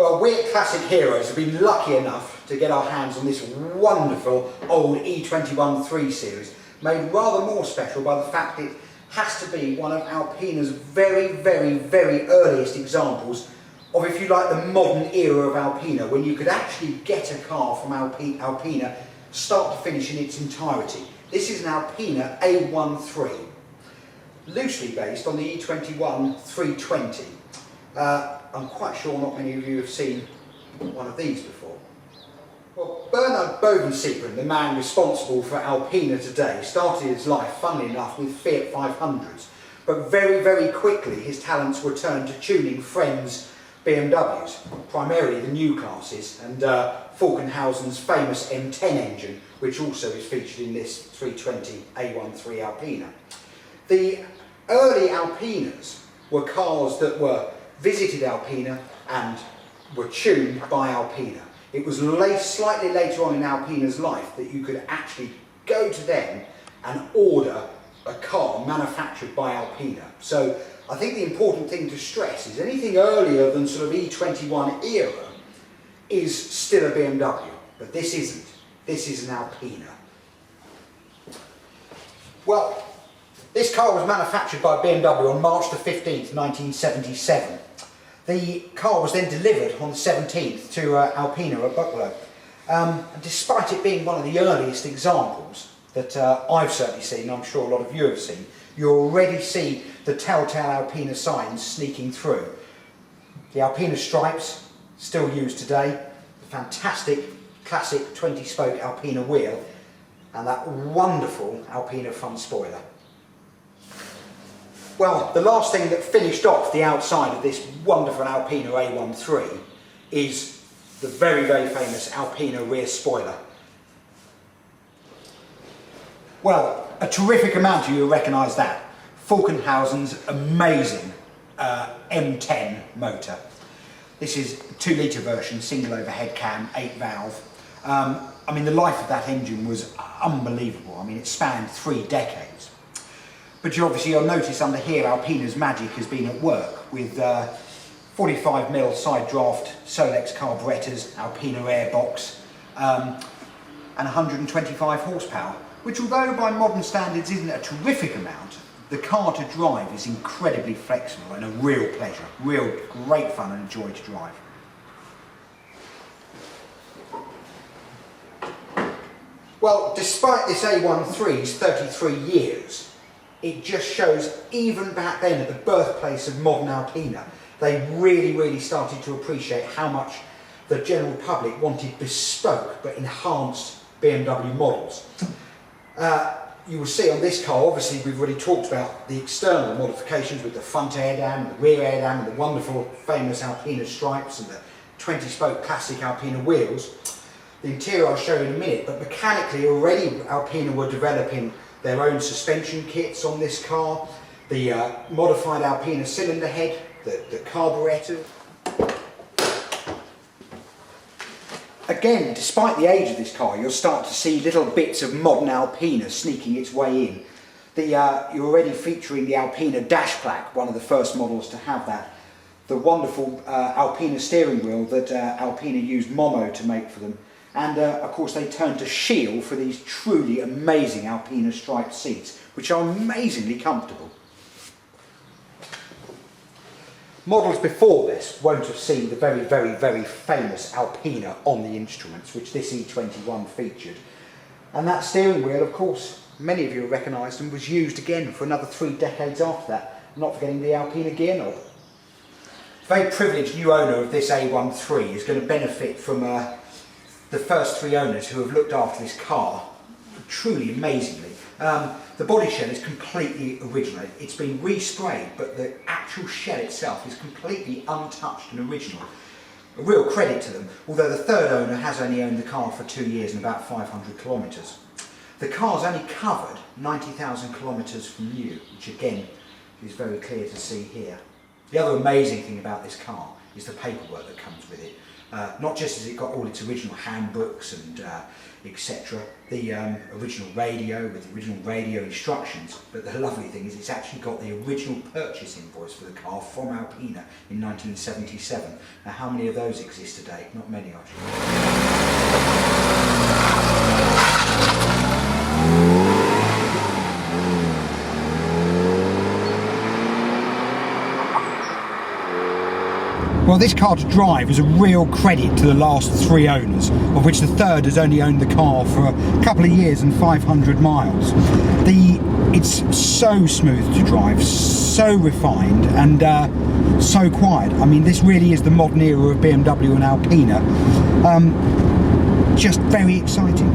Well, we at Classic Heroes have been lucky enough to get our hands on this wonderful old E21 3 Series, made rather more special by the fact it has to be one of Alpina's very, very, very earliest examples of, if you like, the modern era of Alpina, when you could actually get a car from Alpina start to finish in its entirety. This is an Alpina A1 3, loosely based on the E21 320. I'm quite sure not many of you have seen one of these before. Well, Bernard Bovensiepren, the man responsible for Alpina today, started his life, funnily enough, with Fiat 500s, but very, very quickly his talents were turned to tuning friends' BMWs, primarily the new classes, and Falkenhausen's famous M10 engine, which also is featured in this 320 A1 3 Alpina. The early Alpinas were cars that were visited Alpina and were tuned by Alpina. It was slightly later on in Alpina's life that you could actually go to them and order a car manufactured by Alpina. So I think the important thing to stress is anything earlier than sort of E21 era is still a BMW, but this isn't. This is an Alpina. Well, this car was manufactured by BMW on March the 15th, 1977. The car was then delivered on the 17th to Alpina at Bucklow. Despite it being one of the earliest examples that I've certainly seen, I'm sure a lot of you have seen, you already see the telltale Alpina signs sneaking through. The Alpina stripes, still used today, the fantastic classic 20-spoke Alpina wheel, and that wonderful Alpina front spoiler. Well, the last thing that finished off the outside of this wonderful Alpina A1 3 is the very, very famous Alpina rear spoiler. Well, a terrific amount of you will recognise that. Falkenhausen's amazing M10 motor. This is a 2-litre version, single overhead cam, 8 valve. I mean, the life of that engine was unbelievable. I mean, it spanned 3 decades. But you'll notice under here Alpina's magic has been at work with 45mm side draft Solex carburettors, Alpina airbox, and 125 horsepower, which, although by modern standards isn't a terrific amount, the car to drive is incredibly flexible and a real pleasure, real great fun and joy to drive. Well, despite this A13's 33 years, it just shows even back then at the birthplace of modern Alpina, they really, really started to appreciate how much the general public wanted bespoke but enhanced BMW models. You will see on this car, obviously we've already talked about the external modifications with the front air dam, the rear air dam, and the wonderful famous Alpina stripes and the 20-spoke classic Alpina wheels. The interior I'll show you in a minute, but mechanically already Alpina were developing their own suspension kits on this car, the modified Alpina cylinder head, the carburettor. Again, despite the age of this car, you'll start to see little bits of modern Alpina sneaking its way in. You're already featuring the Alpina dash plaque, one of the first models to have that. The wonderful Alpina steering wheel that Alpina used Momo to make for them. And of course they turned to Scheele for these truly amazing Alpina striped seats, which are amazingly comfortable. Models before this won't have seen the very, very, very famous Alpina on the instruments, which this E21 featured. And that steering wheel, of course, many of you have recognised and was used again for another 3 decades after that, not forgetting the Alpina gear knob. The very privileged new owner of this A13 is going to benefit from the first 3 owners who have looked after this car truly amazingly. The body shell is completely original. It's been resprayed, but the actual shell itself is completely untouched and original. A real credit to them, although the 3rd owner has only owned the car for 2 years and about 500 kilometres. The car's only covered 90,000 kilometres from new, which again is very clear to see here. The other amazing thing about this car is the paperwork that comes with it. Not just has it got all its original handbooks and etc., the original radio with the original radio instructions, but the lovely thing is it's actually got the original purchase invoice for the car from Alpina in 1977. Now how many of those exist today? Not many, actually. Well, this car to drive is a real credit to the last 3 owners, of which the third has only owned the car for a couple of years and 500 miles. It's so smooth to drive, so refined and so quiet. I mean, this really is the modern era of BMW and Alpina. Just very exciting.